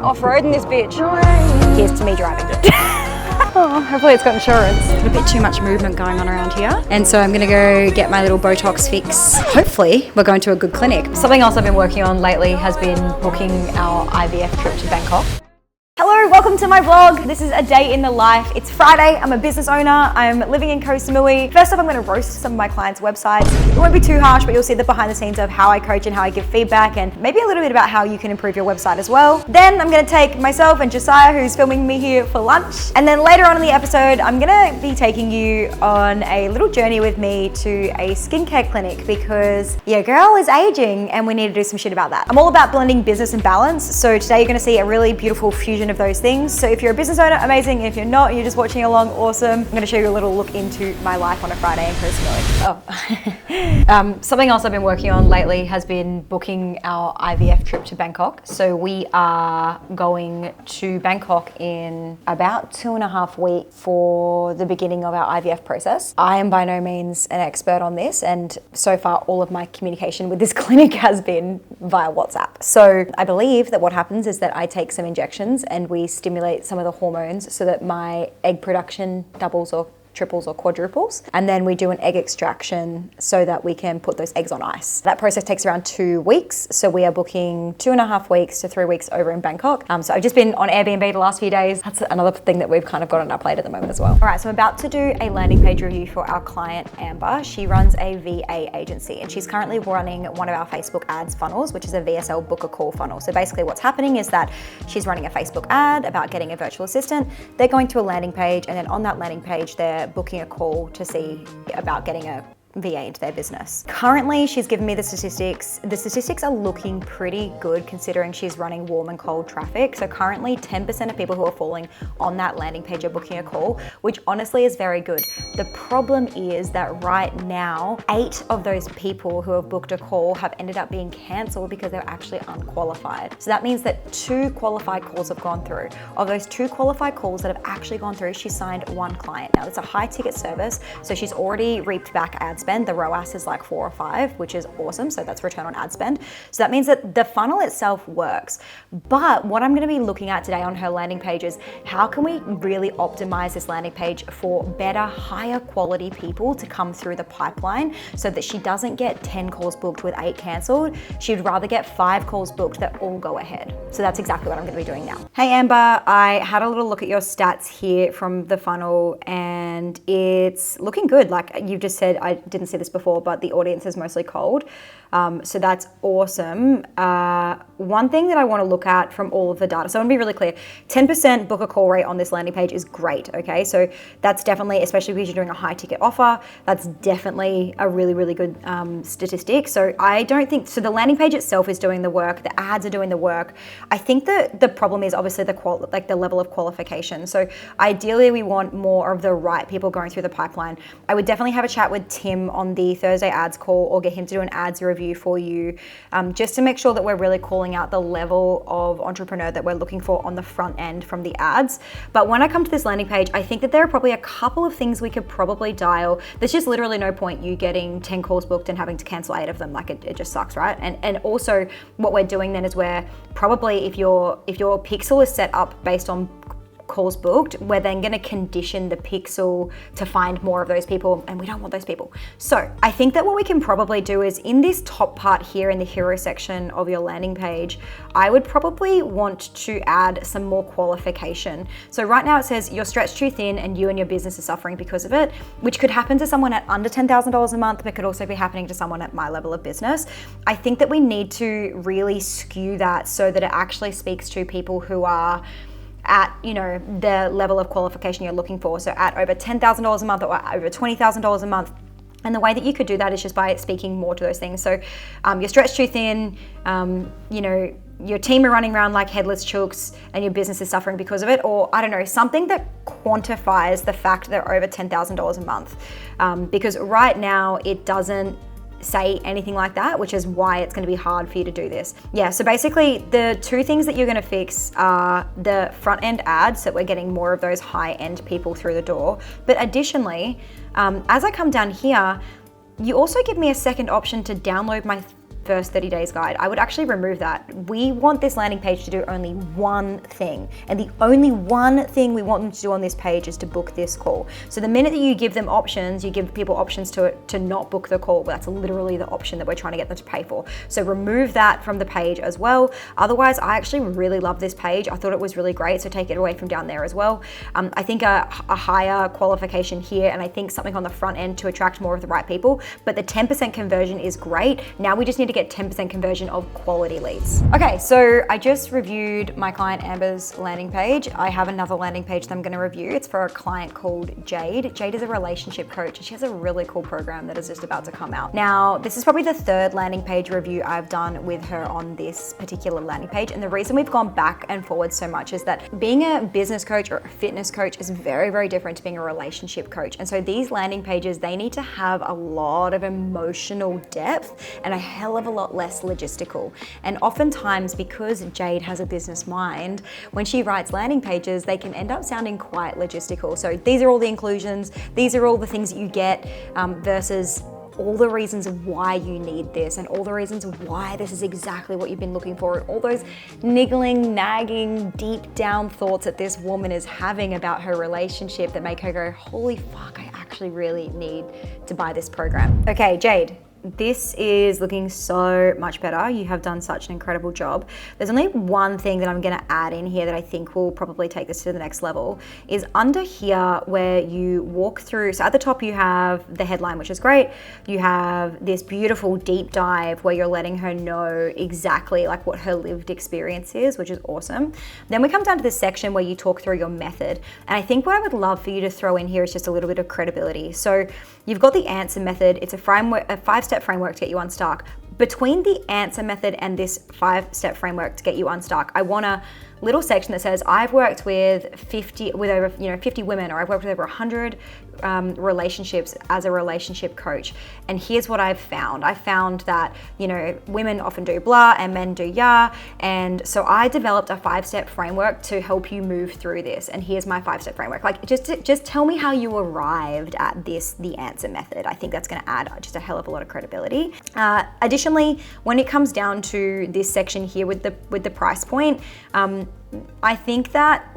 off-road in this bitch. Here's to me driving. Oh, hopefully it's got insurance. There's a bit too much movement going on around here. And so I'm gonna go get my little Botox fix. Hopefully we're going to a good clinic. Something else I've been working on lately has been booking our IVF trip to Bangkok. Hello, welcome to my vlog. This is a day in the life. It's Friday, I'm a business owner. I'm living in Koh Samui. First off, I'm gonna roast some of my clients' websites. It won't be too harsh, but you'll see the behind the scenes of how I coach and how I give feedback and maybe a little bit about how you can improve your website as well. Then I'm gonna take myself and Josiah, who's filming me here, for lunch. And then later on in the episode, I'm gonna be taking you on a little journey with me to a skincare clinic because your girl is aging and we need to do some shit about that. I'm all about blending business and balance. So today you're gonna see a really beautiful fusion of those things. So if you're a business owner, amazing. If you're not, you're just watching along, awesome. I'm gonna show you a little look into my life on a Friday in Koh Samui. Oh. Something else I've been working on lately has been booking our IVF trip to Bangkok. So we are going to Bangkok in about 2.5 weeks for the beginning of our IVF process. I am by no means an expert on this, and so far all of my communication with this clinic has been via WhatsApp. So I believe that what happens is that I take some injections and we stimulate some of the hormones so that my egg production doubles or triples or quadruples. And then we do an egg extraction so that we can put those eggs on ice. That process takes around 2 weeks. So we are booking 2.5 weeks to 3 weeks over in Bangkok. So I've just been on Airbnb the last few days. That's another thing that we've kind of got on our plate at the moment as well. All right, so I'm about to do a landing page review for our client, Amber. She runs a VA agency and she's currently running one of our Facebook ads funnels, which is a VSL book a call funnel. So basically what's happening is that she's running a Facebook ad about getting a virtual assistant. They're going to a landing page, and then on that landing page, they're booking a call to see about getting a VA into their business. Currently, she's given me the statistics. The statistics are looking pretty good considering she's running warm and cold traffic. So currently 10% of people who are falling on that landing page are booking a call, which honestly is very good. The problem is that right now, 8 of those people who have booked a call have ended up being canceled because they're actually unqualified. So that means that 2 qualified calls have gone through. Of those 2 qualified calls that have actually gone through, she signed 1 client. Now it's a high ticket service, so she's already reaped back ad spend. The ROAS is like 4 or 5, which is awesome. So that's return on ad spend. So that means that the funnel itself works. But what I'm going to be looking at today on her landing page is how can we really optimize this landing page for better, higher quality people to come through the pipeline so that she doesn't get 10 calls booked with 8 canceled. She'd rather get 5 calls booked that all go ahead. So that's exactly what I'm going to be doing now. Hey Amber, I had a little look at your stats here from the funnel and it's looking good. Like you've just said, I didn't see this before, but the audience is mostly cold. So that's awesome. One thing that I want to look at from all of the data, so I want to be really clear, 10% book a call rate on this landing page is great, okay? So that's definitely, especially because you're doing a high ticket offer, that's definitely a really, really good statistic. So I don't think, so the landing page itself is doing the work, the ads are doing the work. I think that the problem is obviously the level of qualification. So ideally we want more of the right people going through the pipeline. I would definitely have a chat with Tim on the Thursday ads call or get him to do an ads review for you, just to make sure that we're really calling out the level of entrepreneur that we're looking for on the front end from the ads. But when I come to this landing page, I think that there are probably a couple of things we could probably dial. There's just literally no point you getting 10 calls booked and having to cancel 8 of them. Like it just sucks, right? And also what we're doing then is we're probably, if your pixel is set up based on calls booked, we're then going to condition the pixel to find more of those people, and we don't want those people. So I think that what we can probably do is in this top part here in the hero section of your landing page, I would probably want to add some more qualification. So right now it says you're stretched too thin and you and your business are suffering because of it, which could happen to someone at under $10,000 a month, but could also be happening to someone at my level of business. I think that we need to really skew that so that it actually speaks to people who are at, you know, the level of qualification you're looking for. So at over $10,000 a month or over $20,000 a month. And the way that you could do that is just by speaking more to those things. So you're stretched too thin, you know, your team are running around like headless chooks and your business is suffering because of it. Or I don't know, something that quantifies the fact that they're over $10,000 a month. Because right now it doesn't say anything like that, which is why it's going to be hard for you to do this. Yeah, so basically the 2 things that you're going to fix are the front end ads, that we're getting more of those high end people through the door. But additionally, as I come down here, you also give me a second option to download my first 30 days guide, I would actually remove that. We want this landing page to do only one thing. And the only one thing we want them to do on this page is to book this call. So the minute that you give them options, you give people options to not book the call. That's literally the option that we're trying to get them to pay for. So remove that from the page as well. Otherwise, I actually really love this page. I thought it was really great. So take it away from down there as well. I think a higher qualification here, and I think something on the front end to attract more of the right people. But the 10% conversion is great. Now we just need to get 10% conversion of quality leads. Okay, so I just reviewed my client Amber's landing page. I have another landing page that I'm gonna review. It's for a client called Jade. Jade is a relationship coach, and she has a really cool program that is just about to come out. Now, this is probably the third landing page review I've done with her on this particular landing page. And the reason we've gone back and forward so much is that being a business coach or a fitness coach is very, very different to being a relationship coach. And so these landing pages, they need to have a lot of emotional depth and a hell of a lot less logistical. And oftentimes, because Jade has a business mind, when she writes landing pages, they can end up sounding quite logistical. So these are all the inclusions, these are all the things that you get versus all the reasons why you need this and all the reasons why this is exactly what you've been looking for, all those niggling, nagging, deep down thoughts that this woman is having about her relationship that make her go, holy fuck, I actually really need to buy this program. Okay, Jade, this is looking so much better. You have done such an incredible job. There's only one thing that I'm gonna add in here that I think will probably take this to the next level, is under here where you walk through. So at the top you have the headline, which is great. You have this beautiful deep dive where you're letting her know exactly like what her lived experience is, which is awesome. Then we come down to this section where you talk through your method. And I think what I would love for you to throw in here is just a little bit of credibility. So you've got the answer method. It's a framework, a 5-step framework to get you unstuck. Between the answer method and this 5-step framework to get you unstuck, I want a little section that says, I've worked with over 50 women, or I've worked with over 100 relationships as a relationship coach. And here's what I've found. I found that, women often do blah and men do yeah. And so I developed a 5-step framework to help you move through this. And here's my 5-step framework. Like, just tell me how you arrived at this, the answer method. I think that's gonna add just a hell of a lot of credibility. Additionally, when it comes down to this section here with the price point, I think that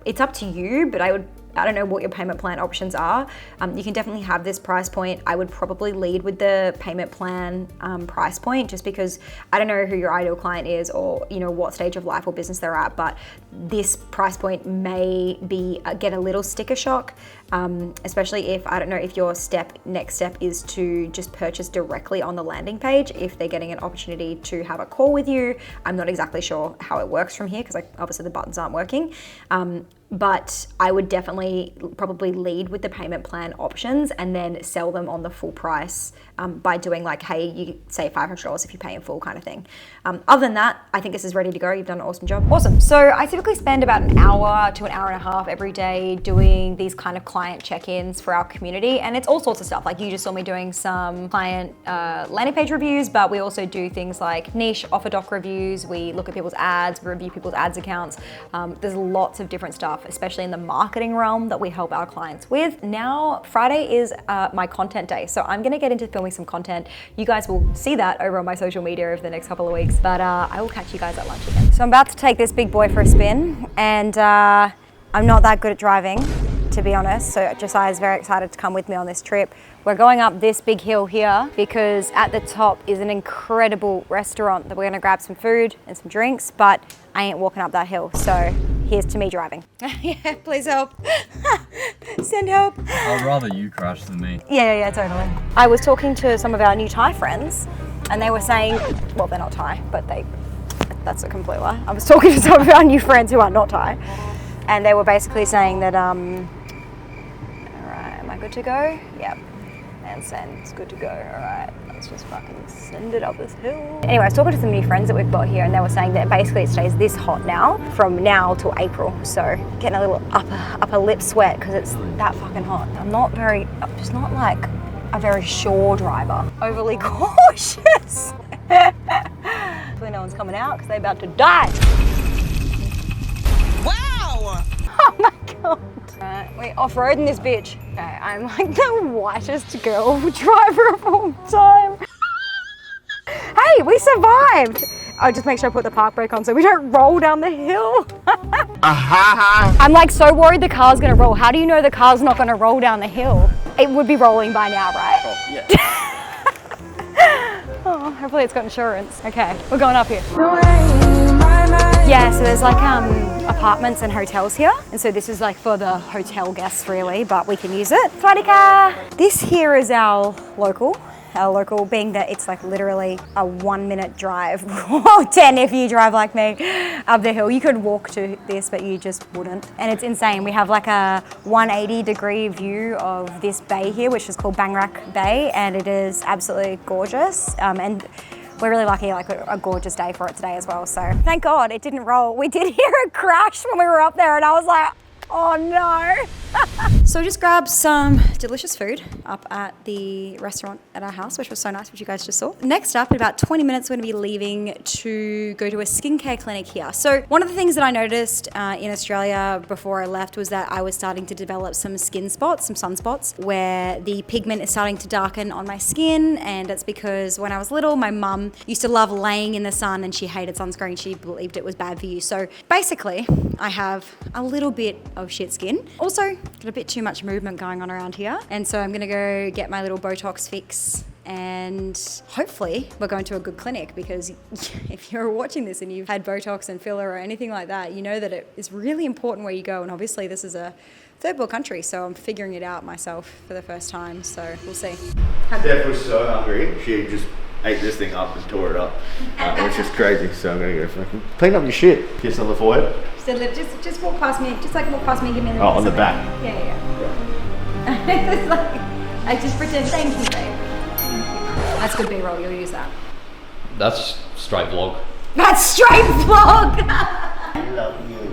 it's up to you, but I don't know what your payment plan options are. You can definitely have this price point. I would probably lead with the payment plan price point, just because I don't know who your ideal client is or what stage of life or business they're at, but this price point may be get a little sticker shock, especially if, I don't know, if your next step is to just purchase directly on the landing page. If they're getting an opportunity to have a call with you, I'm not exactly sure how it works from here because obviously the buttons aren't working. But I would definitely probably lead with the payment plan options and then sell them on the full price by doing like, hey, you save $500 if you pay in full kind of thing. Other than that, I think this is ready to go. You've done an awesome job. Awesome. So I typically spend about an hour to an hour and a half every day doing these kind of client check-ins for our community. And it's all sorts of stuff. Like you just saw me doing some client landing page reviews, but we also do things like niche offer doc reviews. We look at people's ads, review people's ads accounts. There's lots of different stuff, especially in the marketing realm, that we help our clients with. Now, Friday is my content day. So I'm gonna get into filming some content. You guys will see that over on my social media over the next couple of weeks, but I will catch you guys at lunch again. So I'm about to take this big boy for a spin, and I'm not that good at driving, to be honest. So Josiah is very excited to come with me on this trip. We're going up this big hill here because at the top is an incredible restaurant that we're gonna grab some food and some drinks, but I ain't walking up that hill. So here's to me driving. Yeah, please help. Send help. I'd rather you crash than me. Yeah, totally. I was talking to some of our new Thai friends and they were saying, well, they're not Thai, but that's a complete lie. I was talking to some of our new friends who are not Thai, and they were basically saying that, all right, am I good to go? Yep. And send, it's good to go. All right, let's just fucking send it up this hill. Anyway, I was talking to some new friends that we've got here, and they were saying that basically it stays this hot now, from now till April. So getting a little upper lip sweat because it's that fucking hot. I'm just not like a very sure driver. Overly cautious. Hopefully no one's coming out because they're about to die. Wow! Oh my God. Right, we're off-roading this bitch. Okay, I'm like the whitest girl driver of all time. Hey, we survived. Oh, just make sure I put the park brake on so we don't roll down the hill. I'm like so worried the car's gonna roll. How do you know the car's not gonna roll down the hill? It would be rolling by now, right? Oh, yeah. Oh, hopefully it's got insurance. Okay, we're going up here. Yeah, so there's like apartments and hotels here. And so this is like for the hotel guests really, but we can use it. Swadika! This here is our local being that it's like literally a 1 minute drive, or 10 if you drive like me, up the hill. You could walk to this, but you just wouldn't. And it's insane. We have like a 180-degree view of this bay here, which is called Bangrak Bay, and it is absolutely gorgeous. And we're really lucky, like a gorgeous day for it today as well. So thank God it didn't roll. We did hear a crash when we were up there and I was like, oh no. So we just grabbed some delicious food up at the restaurant at our house, which was so nice, which you guys just saw. Next up, in about 20 minutes, we're gonna be leaving to go to a skincare clinic here. So one of the things that I noticed in Australia before I left was that I was starting to develop some skin spots, some sunspots, where the pigment is starting to darken on my skin. And it's because when I was little, my mum used to love laying in the sun and she hated sunscreen. She believed it was bad for you. So basically, I have a little bit of shit skin. Also, got a bit too much movement going on around here. And so I'm gonna go get my little Botox fix, and hopefully we're going to a good clinic, because if you're watching this and you've had Botox and filler or anything like that, you know that it is really important where you go. And obviously this is a third world country, so I'm figuring it out myself for the first time. So we'll see. Steph was so hungry, she just ate this thing up and tore it up, which is crazy. So I'm gonna go fucking clean up your shit. Kiss on the forehead. So just walk past me, just like walk past me, give me the on the back. Yeah. It's like, I just pretend, thank you, babe. That's good B-roll, you'll use that. That's straight vlog. That's straight vlog! I love you.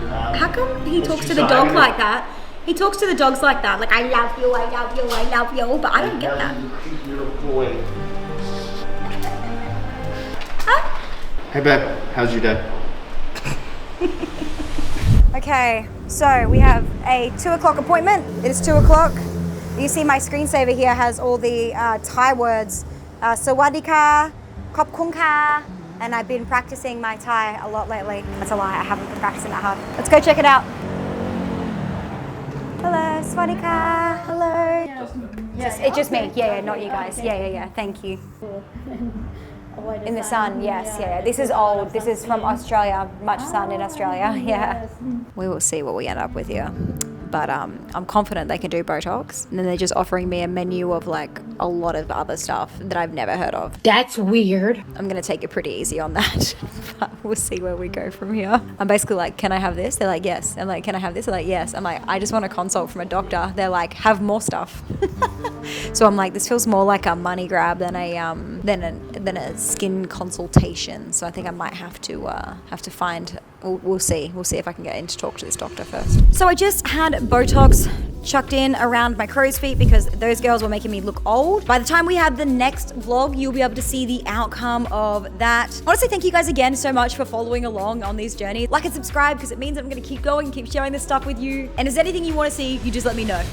How come he talks to the dog like that? He talks to the dogs like that, like I love you, I love you, I love you, but I don't get that. Huh? Hey babe, how's your day? Okay, so we have a 2 o'clock appointment. It is 2 o'clock. You see my screensaver here has all the Thai words. Sawadika, Kop Kung Ka, and I've been practicing my Thai a lot lately. That's a lie, I haven't been practicing that hard. Let's go check it out. Hello, Sawadika, hello. It's just me, yeah, not you guys. Yeah, thank you. In the sun, yes, yeah. This is old. This is from Australia. Much sun in Australia, yeah. We will see what we end up with here. But I'm confident they can do Botox. And then they're just offering me a menu of like a lot of other stuff that I've never heard of. That's weird. I'm gonna take it pretty easy on that. But we'll see where we go from here. I'm basically like, can I have this? They're like, yes. I'm like, can I have this? They're like, yes. I'm like, I just want a consult from a doctor. They're like, have more stuff. So I'm like, this feels more like a money grab than a skin consultation. So I think I might have to find. We'll see. We'll see if I can get in to talk to this doctor first. So I just had Botox chucked in around my crow's feet because those girls were making me look old. By the time we have the next vlog, you'll be able to see the outcome of that. Honestly, thank you guys again so much for following along on this journey. Like and subscribe because it means I'm going to keep going and keep sharing this stuff with you. And if there's anything you want to see, you just let me know.